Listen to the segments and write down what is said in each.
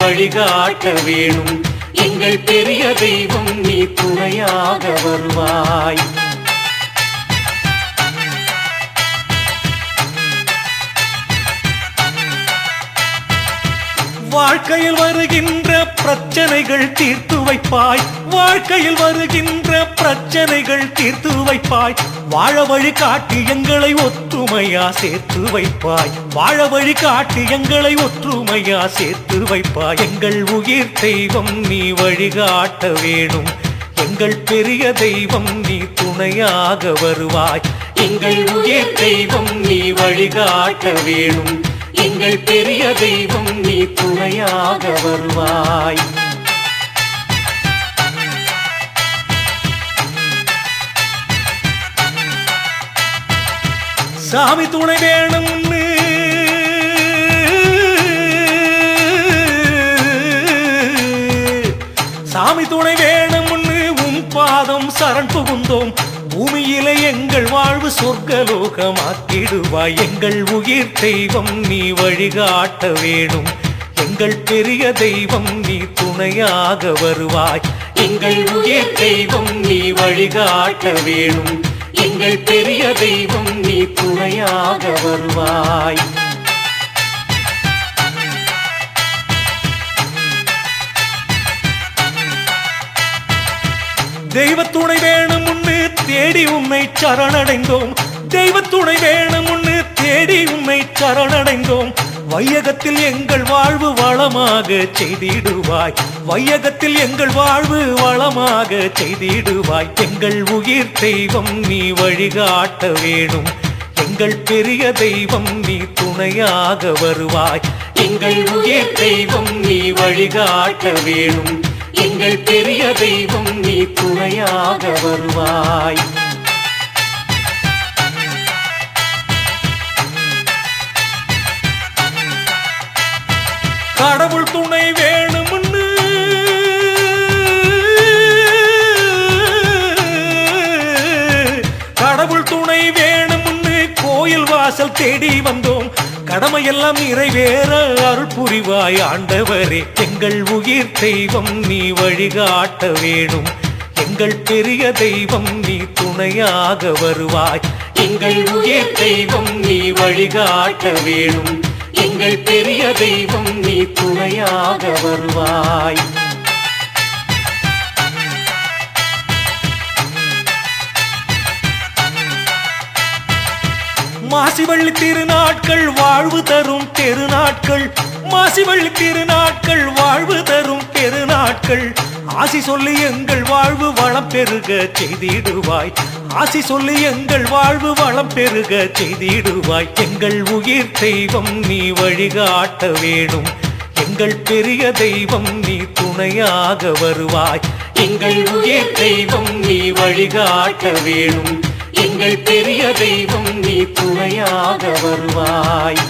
வழிகாட்ட வேணும். எங்கள் பெரிய தெய்வம் நீ துணையாக வருவாய். வாழ்க்கையில் வருகின்ற பிரச்சனைகள் தீர்த்து வைப்பாய். வாழ்க்கையில் வருகின்ற பிரச்சனைகள் தீர்த்து வைப்பாய். வாழ வழி காட்டி எங்களை ஒற்றுமையா சேர்த்து வைப்பாய். வாழ வழி காட்டி எங்களை ஒற்றுமையா சேர்த்து வைப்பாய். எங்கள் உயிர் தெய்வம் நீ வழிகாட்ட வேணும். எங்கள் பெரிய தெய்வம் நீ துணையாக வருவாய். எங்கள் உயிர் தெய்வம் நீ வழிகாட்ட வேணும். எங்கள் பெரிய தெய்வம் நீ துணையாக வருவாய். சாமி துணை வேணும்னு சாமி துணை வேணும்னு உன் பாதம் சரண் புகுந்தோம். பூமியிலே எங்கள் வாழ்வு சொர்க்கலோகமாக்கிடுவாய். எங்கள் உயிர் தெய்வம் நீ வழிகாட்ட வேணும். எங்கள் பெரிய தெய்வம் நீ துணையாக வருவாய். எங்கள் உயிர் தெய்வம் நீ வழிகாட்ட வேணும். எங்கள் பெரிய தெய்வம் நீ துணையாக வருவாய். தெய்வத்துணை வேணும் முன்னு தேடி உன்னை சரணடைந்தோம். தெய்வத்துணை வேணும் முன்னு தேடி உன்னை சரணடைந்தோம். வையகத்தில் எங்கள் வாழ்வு வளமாக செய்திடுவாய். வையகத்தில் எங்கள் வாழ்வு வளமாக செய்திடுவாய். எங்கள் உயிர் தெய்வம் நீ வழிகாட்ட வேணும். எங்கள் பெரிய தெய்வம் நீ துணையாக வருவாய். எங்கள் உயிர் தெய்வம் நீ வழிகாட்ட வேணும். எங்கள் பெரிய தெய்வம் நீ துணையாக வருவாய். கடவுள் துணை வேணும்னு கடவுள் துணை வேணும்னு கோயில் வாசல் தேடி வந்தோம். கடமையெல்லாம் நிறைவேற அருள் புரிவாய் ஆண்டவரே. எங்கள் உயிர் தெய்வம் நீ வழிகாட்ட வேணும். எங்கள் பெரிய தெய்வம் நீ துணையாக வருவாய். எங்கள் உயிர் தெய்வம் நீ வழிகாட்ட வேணும். எங்கள் பெரிய தெய்வம் நீ துணையாக வருவாய். மாசிவள்ளி திருநாட்கள் வாழ்வு தரும் பெருநாட்கள். மாசிவள்ளி திருநாட்கள் வாழ்வு தரும் பெருநாட்கள். ஆசி சொல்லி எங்கள் வாழ்வு வளம் பெருக செய்திடுவாய். ஆசி சொல்லி எங்கள் வாழ்வு வளம் பெருக செய்திடுவாய். எங்கள் உயிர் தெய்வம் நீ வழிகாட்ட வேணும். எங்கள் பெரிய தெய்வம் நீ துணையாக வருவாய். எங்கள் உயிர் தெய்வம் நீ வழிகாட்ட வேணும். எங்கள் பெரிய தெய்வம் நீ துணையாக வருவாய்.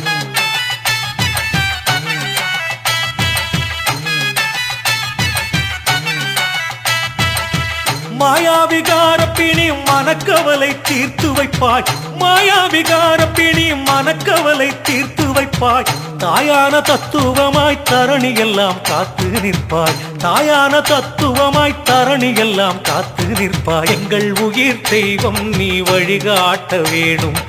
மாயாவிகார பிணி மனக்கவலை தீர்த்து வைப்பாய். மாயாவிகார பிணி மனக்கவலை தீர்த்து வைப்பாய். தாயான தத்துவமாய் தரணி எல்லாம் காத்து நிற்பாய். தாயான தத்துவமாய் தரணி எல்லாம் காத்து நிற்பாய். எங்கள் உயிர் தெய்வம் நீ வழிகாட்ட வேணும்.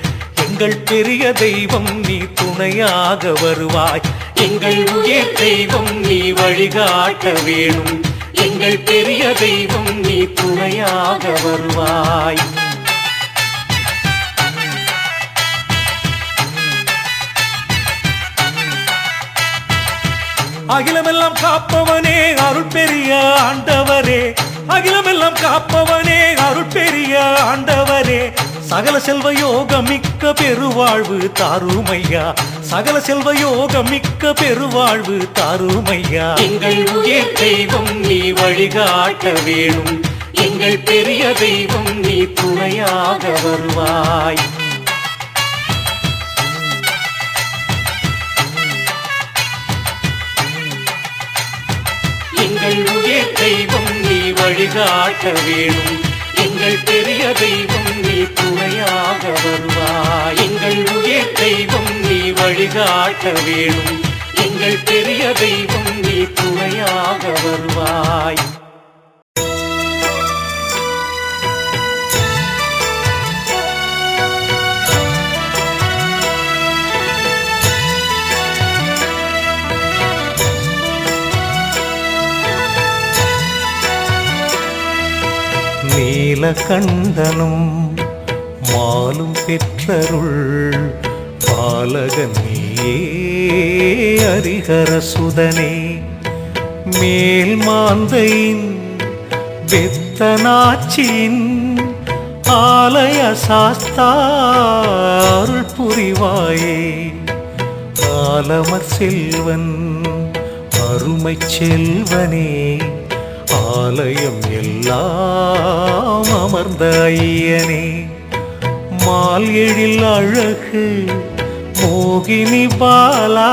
எங்கள் பெரிய தெய்வம் நீ துணையாக வருவாய். எங்கள் உயிர் தெய்வம் நீ வழிகாட்ட வேணும். எங்கள் பெரிய தெய்வம் நீ துணையாக வருவாய். அகிலமெல்லாம் காப்பவனே அருள் பெரிய ஆண்டவரே. அகிலமெல்லாம் காப்பவனே அருள் பெரிய ஆண்டவரே. சகல செல்வ யோக மிக்க பெருவாழ்வு தாருமையா. சகல செல்வ யோக மிக்க பெருவாழ்வு தாருமையா. எங்கள் உயிர் தெய்வம் நீ வழிகாட்ட வேணும். எங்கள் பெரிய தெய்வம் நீ துணையாக வருவாய். எங்கள் உயிர் தெய்வம் நீ வழிகாட்ட வேணும். எங்கள் பெரிய தெய்வம் நீ துணையாக வருவாய். எங்கள் உயிர் தெய்வம் நீ வழிகாட்ட வேணும். எங்கள் பெரிய தெய்வம் நீ நீலகண்டனும் மாலும் பெற்றருள் பாலகன் நீயே ஹரிஹர சுதனே மேல் மாந்தையின் பெத்தனாச்சியின் ஆலய சாஸ்தா அருள் புரிவாயே ஆலமர் செல்வன் அருமை செல்வனே ஆலயம் எல்லாம் அமர்ந்த ஐயனே மால் எழில் அழகு மோகினி பாலா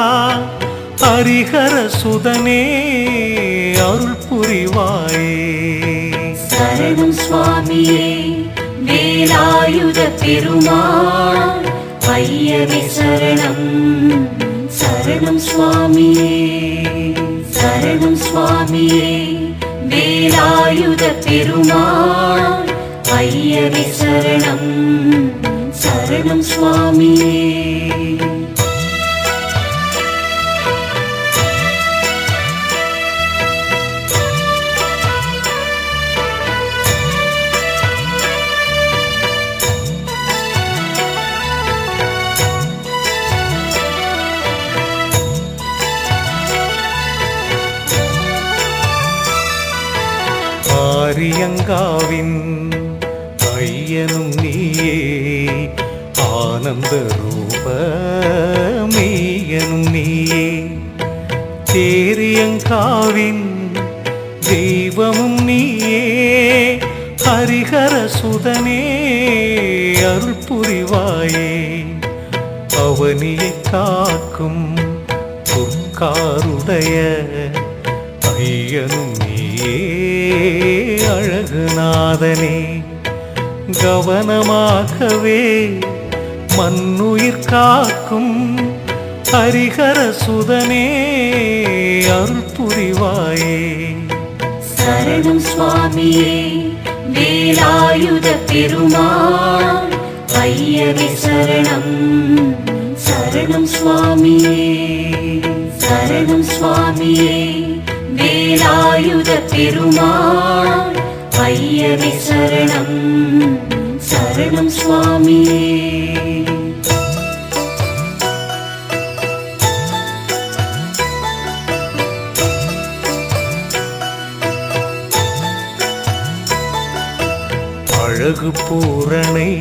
ஹரிஹர சுதனே அருள் புரிவாயே சரணம் சுவாமியே வேலாயுத பெருமாள் ஐயனே சரணம் சரணம் சுவாமியே சரணம் சுவாமியே வேலாயுத பெருமாள் ஐயனே சரணம் சரணம் சுவாமியே ஆரியங்காவின் ஐயனும் நீயே ஆனந்த ரூப மெய்யனும் நீயே தேரியங்காவின் தெய்வமும் நீயே ஹரிஹர சுதனே அருள் புரிவாயே அவனியை காக்கும் பொற்காருடைய ஐயனும் நீயே அழகுநாதனே கவனமாகவே மண்ணுயிர் காக்கும் ஹரிஹர சுதனே அருள் புரிவாயே சரணம் சுவாமியே வேலாயுத பெருமாள் ஐயனே சரணம் சரணம் சுவாமியே சரணம் சுவாமியே வேலாயுத பெருமாள் ஐயனே சரணம் சரணம் சுவாமியே அழகு பூரணை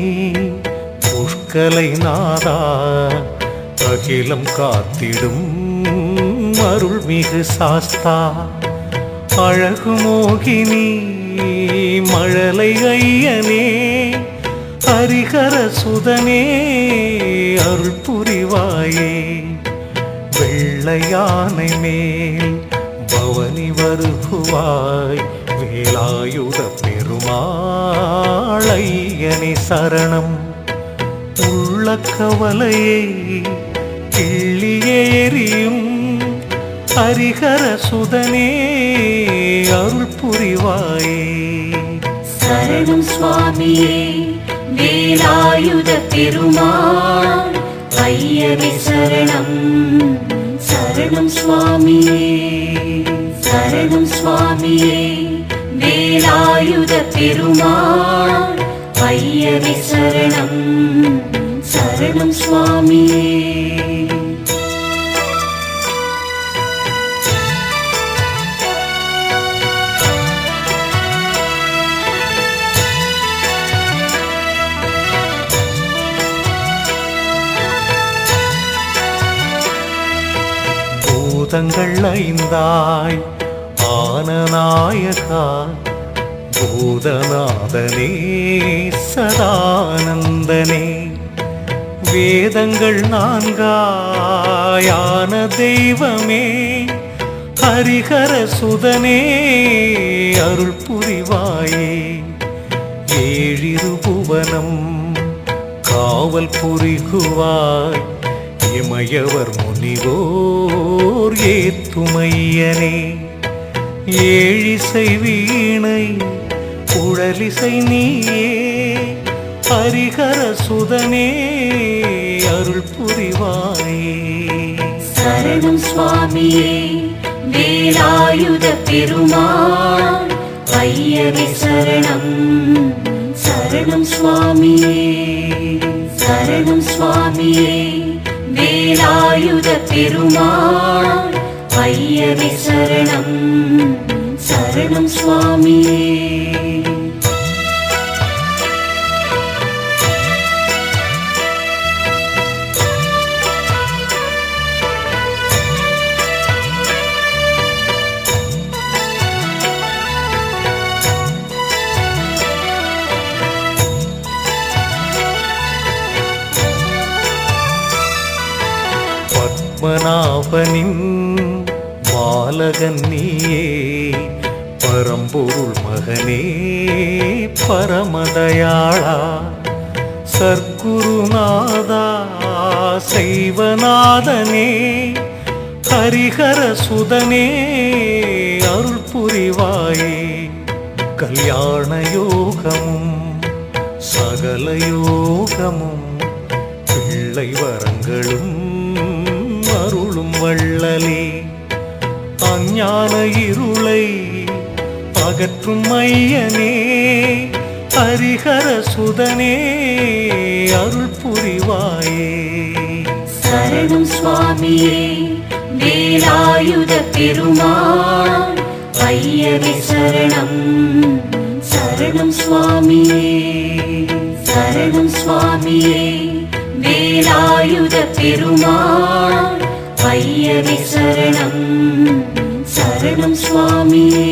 புஷ்கலை நாதா அகிலம் காத்திடும் அருள்மிகு சாஸ்தா அழகு மோகினி மழலை ஐயனே ஹரிஹர சுதனே அருள் புரிவாயே வெள்ளையானை மேல் பவனி வருகுவாய் வேலாயுத பெருமாள் ஐயனே சரணம் உள்ள கவலையை கிள்ளியே எறியும் ஹரிஹர சுதனே அருள் புரிவாயே சரணம் சுவாமியே வேலாயுத பெருமாள் ஐயனே சரணம் சரணம் சுவாமியே சரணம் சுவாமியே வேலாயுத பெருமாள் ஐயனே சரணம் சரணம் சுவாமியே பூதங்கள் ஐந்தாய் ஆனநாயகா பூதநாதனே சதானந்தனே வேதங்கள் நான்காயான தெய்வமே ஹரிஹர சுதனே அருள் புரிவாயே ஏழிரு புவனம் காவல் புரிகுவாய் இமயவர் முனிவோர் ஏத்துமையனே ஏழிசை வீணை குழலிசை நீயே ஹரிஹர சுதனே அருள் புரிவாயே சரணம் சுவாமியே வேலாயுத பெருமாள் ஐயனே சரணம் சரணம் சுவாமியே சரணம் சுவாமியே வேலாயுத பெருமாள் ஐயனே சரணம் சரணம் சுவாமியே பத்மநாபனின் பாலகன் நீயே பரம்பொருள் மகனே பரமதயாளா சர்க்குருநாதா சைவநாதனே ஹரிஹர சுதனே அருள் புரிவாயே கல்யாண யோகமும் சகல யோகமும் பிள்ளை வரங்களும் அருளும் வள்ளலே அஞ்ஞான இருளை அகற்றும் மையனே ஹரிஹர சுதனே அருள் புரிவாயே சரணம் சுவாமியே வேலாயுத பெருமாள் ஐயனே சரணம் சரணம் சுவாமியே சரணம் சுவாமியே வேலாயுத பெருமாள் ஐயனே சரணம் சரணம் சுவாமியே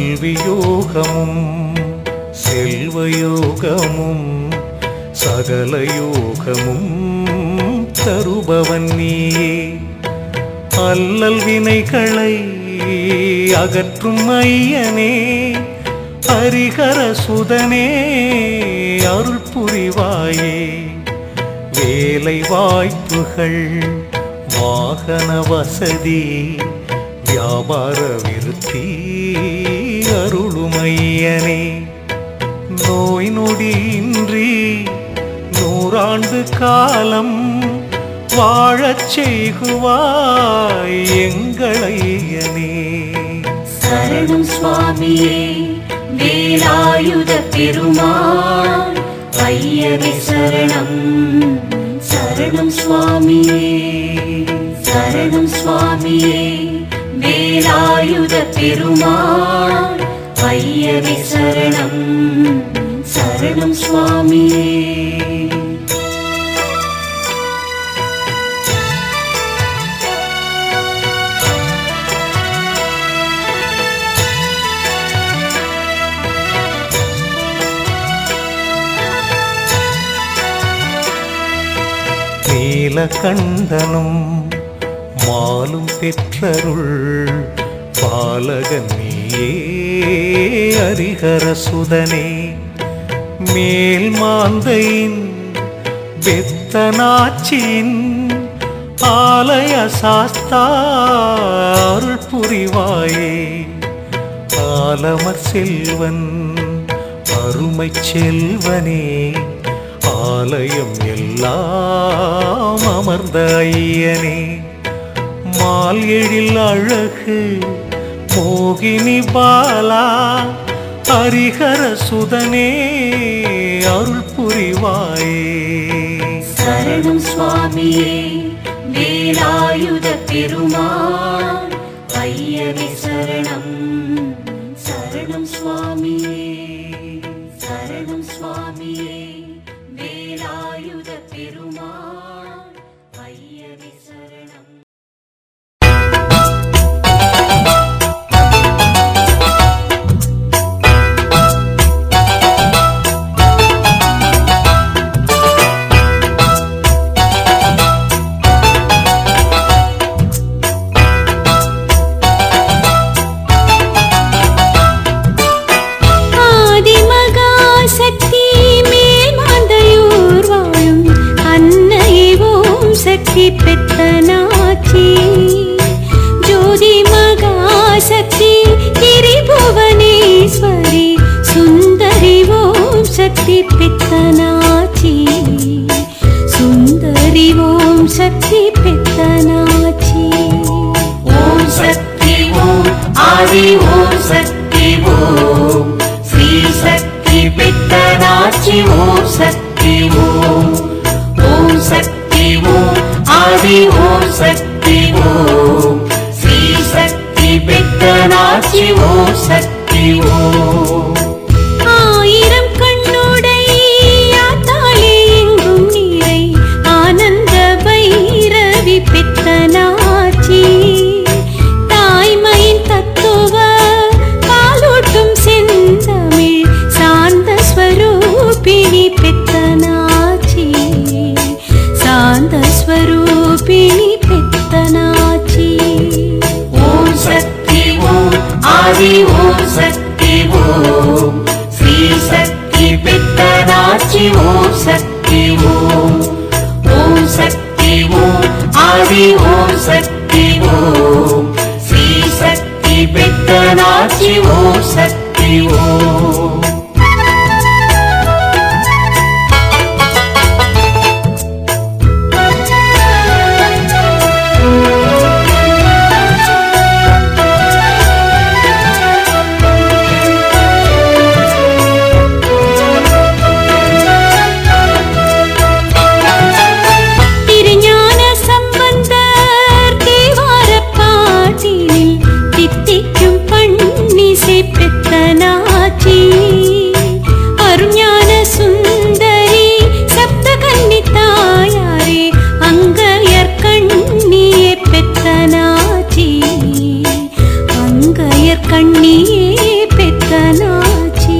கல்வியோகமும் செல்வயோகமும் சகல யோகமும் தருபவன் நீயே அல்லல் வினைகளை அகற்றும் ஐயனே ஹரிஹர சுதனே அருள் புரிவாயே வேலை வாய்ப்புகள் வாகன வசதி வியாபார விருத்தி அருளுமையனே நோய் நொடியின்றி நூறாண்டு காலம் வாழச் செய்குவாய் எங்களையனே சரணம் சுவாமியே வேலாயுத பெருமாள் ஐயனே சரணம் சரணம் சுவாமியே சரணம் சுவாமியே வேலாயுத பெருமாள் ஐயனே சரணம் சரணம் சுவாமியே நீலகண்டனும் மாலும் பெற்றருள் பாலகன் நீயே ஹரிஹர சுதனே மேல் மாந்தையின் பெத்தனாச்சின் ஆலய சாஸ்தா அருள் புரிவாயே ஆலமர் செல்வன் அருமை செல்வனே ஆலயம் எல்லாம் அமர்ந்த ஐயனே மால் எழில் அழகு மோகினி பாலா ஹரிஹர சுதனே அருள் புரிவாயே சரணம் சுவாமியே வேலாயுத பெருமாள் ஐயனே சரணம் சரணம் சுவாமியே சரணம் சுவாமியே வேலாயுத பெருமாள் ஐயனே சரணம் சக்தி மேல் மாந்தையூர் வாழும் அன்னையே ஓம் சக்தி ஓம். ஓம் சக்தி ஓம் ஆதி ஓம் சக்தி ஓம். ஸ்ரீ சக்தி பெத்தனாச்சி ஓம் சக்தி ஓம். ஆயிரம் கண்ணுடை ஆத்தாலே எங்கும் நீரை ஆனந்த பைரவி பெத்தனாச்சி. தாய்மையின் தத்துவ பாலூட்டும் செந்தமிழ் சாந்த ஸ்வரூபிணி பெத்தனாச்சி. சாந்த ஸ்வரூபிணி பெத்தனாச்சி. ஓம் சக்தி ஓம் ஆதி ஓம் சக்தி ஓம். ஸ்ரீ சக்தி பெத்தனாச்சி ஓம் சக்தி ஓம். ஓம் சக்தி ஓம் ஆதி ஓம் சக்தி ஓம். ஸ்ரீ சக்தி பெத்தனாச்சி ஓம் சக்தி ஓம். திருஞான சம்பந்தர் தேவாரப் பாட்டினில் தித்திக்கும் பன்னிசை பெத்தனாச்சி. அருஞான சுந்தரி சப்தகன்னி தாயாரே அங்கையர் கண்ணியே பெத்தனாச்சி. அங்கையர் கண்ணியே பெத்தனாச்சி.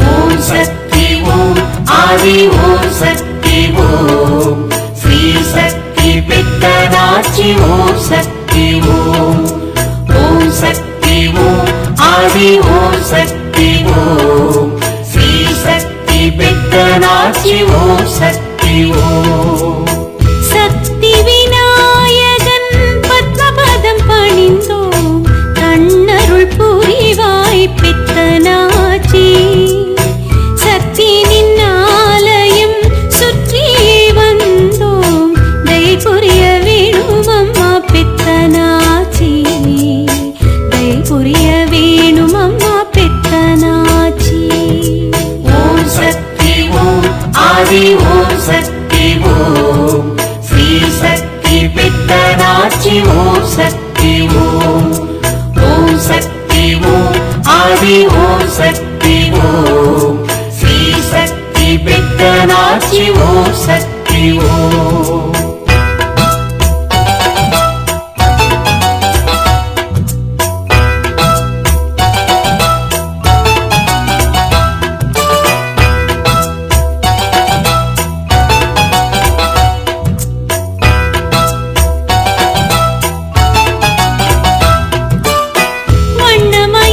ஓம் சக்தி ஓம் ஆதி ஓம் சக்தி ஓம். ஸ்ரீ சக்தி பெத்தனாச்சி ஓம் சக்தி ஓம். ஓம் சக்தி ஓம் ஆதி ஓம் சக்தி ஓம். ஸ்ரீ சக்தி பெத்தனாச்சி ஓம் சக்தி ஓம். சக்தி விநாயகன் பத்மபதம் பணிந்தோம் கண்ணருள் புரிவாய் பெத்தனாச்சி. சக்தி நின்னாலயம் சுற்றியே வந்தோம் தயை புரிய வேணும் அம்மா பெத்தனாச்சி. தயை புரிய வேணும் அம்மா பெத்தனாச்சி. ஓம் சக்தி ஓம் ஆதி ஓம் சக்தி ஓம். ஸ்ரீ சக்தி பெத்தனாச்சி ஓம் சக்தி ஓம். ஓம் சக்தி ஓம் ஆதி ஓம் சக்தி ஓம். ஸ்ரீ சக்தி பெத்தனாச்சி ஓம் சக்தி ஓம்.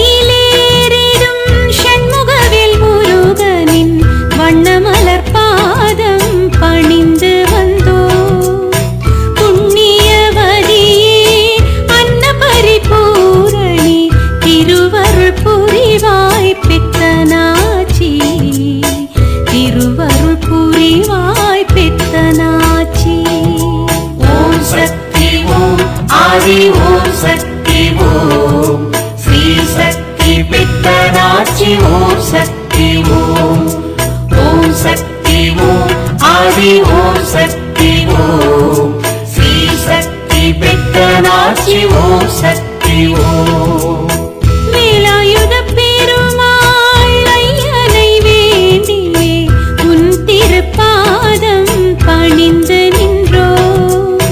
வண்ணமயிலேறிடும் ஷண்முகவேல் முருகனின் வண்ணமலர் பாதம் பணிந்து வந்தோம். புண்ணியவதியே அன்னபரிபூரணி திருவருள் புரிவாய் பெத்தனாச்சி. திருவருள் புரிவாய் பெத்தனாச்சி. ஓம் சக்தி ஓம் ஆதி ஓம் சக்தி ஓம். ஸ்ரீ சக்தி பெத்தனாச்சி ஓம் சக்தி ஓம். ஓம் சக்தி ஓம் ஆதி ஓம் சக்தி ஓம். ஸ்ரீ சக்தி பெத்தனாச்சி ஓம் சக்தி ஓம். வேலாயுதப் பெருமாள் ஐயனை வேண்டியே உன் திருப்பாதம் பணிந்து நின்றோம்.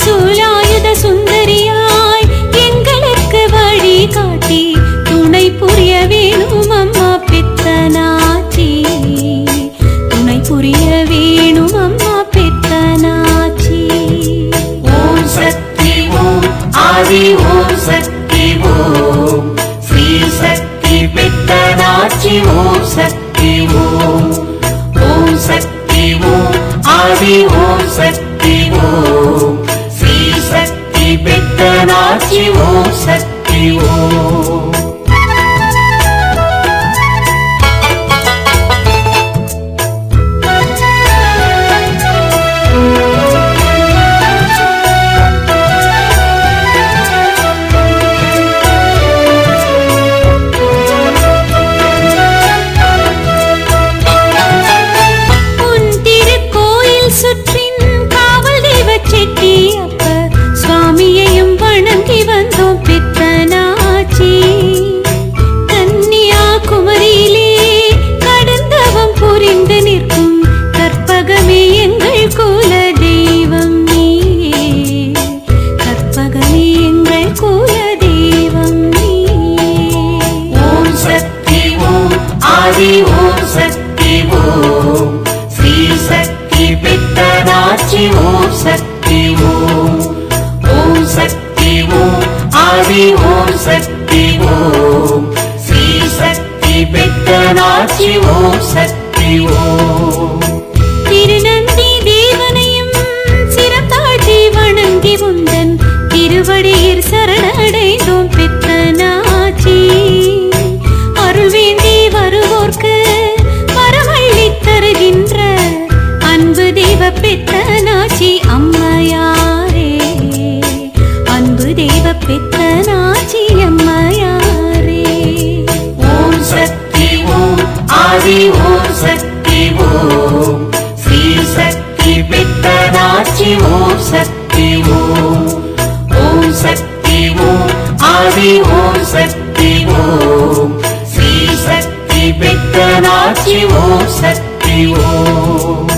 சூலாயுத சுந்தரியாய் எங்களுக்கு வழி காட்டி துணை புரிய வேணும் அம்மா பெத்தனாச்சி. துணை புரிய வேணும் அம்மா பெத்தனாச்சி. ஓம் சக்தி ஓம் ஆதி ஓம் சக்தி ஓம். ஸ்ரீ சக்தி பெத்தனாச்சி ஓம் சக்தி ஓம். ஓம் சக்தி ஓம் ஆதி ஓம் சக்தி ஓம். ஸ்ரீ சக்தி பெத்தனாச்சி ஓம் சக்தி ஓம். ஆதி ஓம் சக்தி ஓம் ஸ்ரீ சக்தி பெத்தனாச்சி ஓம் சக்தி ஓம் ஓம் சக்தி ஓம் ஆதி ஓம் சக்தி ஓம் ஸ்ரீ சக்தி பெத்தனாச்சி ஓம் சக்தி ஓம் திருநந்தி தேவனையும் சிரத்தாழ்த்தி வணங்கி உந்தன் திருவடியில் சரணடைந்தோம் பித்தனாச்சி. அருள் வேண்டி வருவோர்க்கு வரவள்ளி தருகின்ற அன்பு தெய்வ பித்தனாச்சி அம்மையாரே, அன்பு தெய்வ பித்தனாச்சி அம்மையாரே. ஓம் சக்தி ஓம் ஆதி ஓம் சக்தி ஓம் ஸ்ரீ சக்தி பெத்தனாச்சி ஓம் சக்தி ஓம் ஓம் சக்தி ஓம் ஆதி ஓம் சக்தி ஓம் ஸ்ரீ சக்தி பெத்தனாச்சி ஓம் சக்தி ஓம்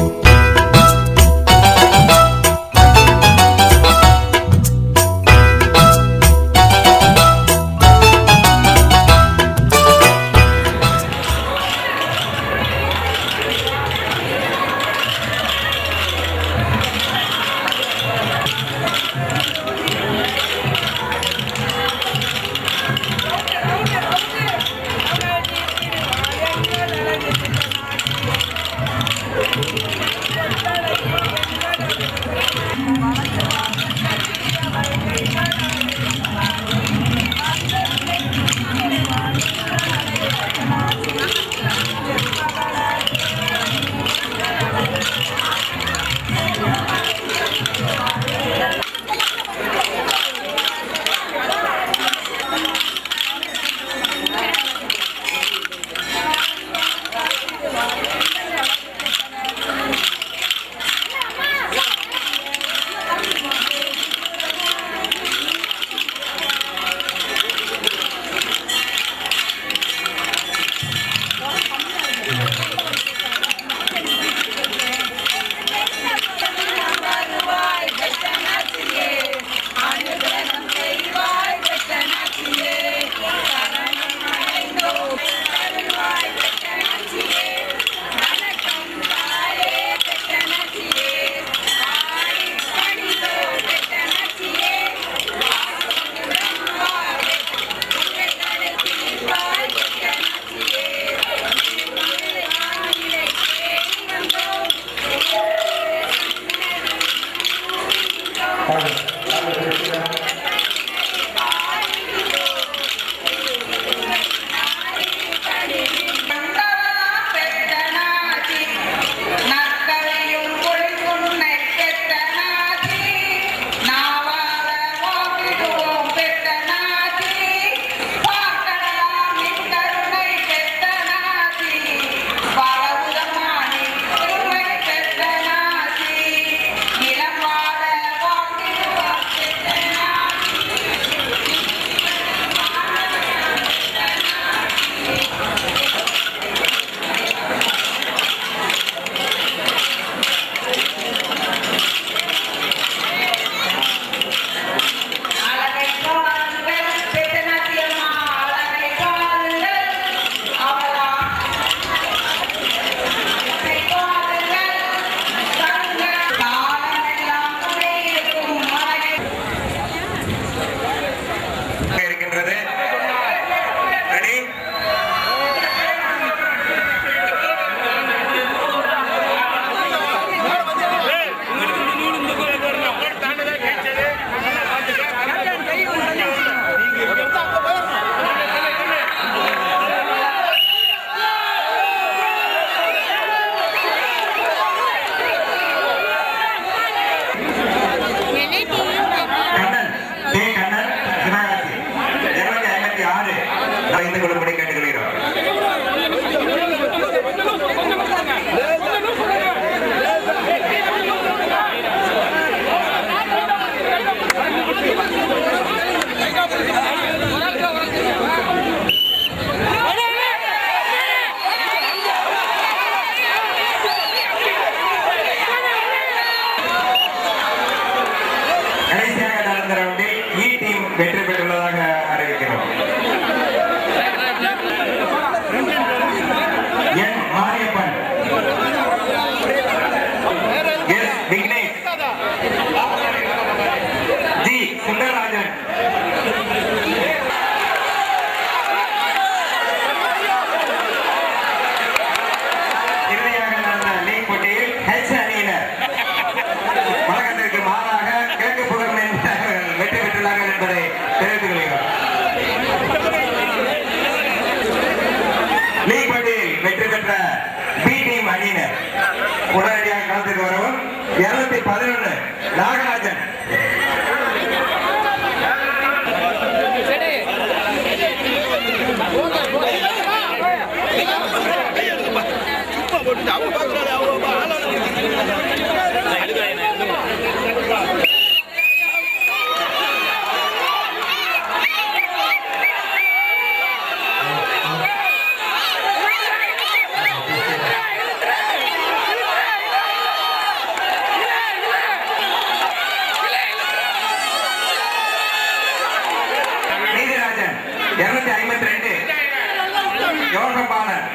உடனடியாக களத்துக்கு வரவும். 211 நாகராஜன். நீதிராஜன் 252 யோகபாலன்.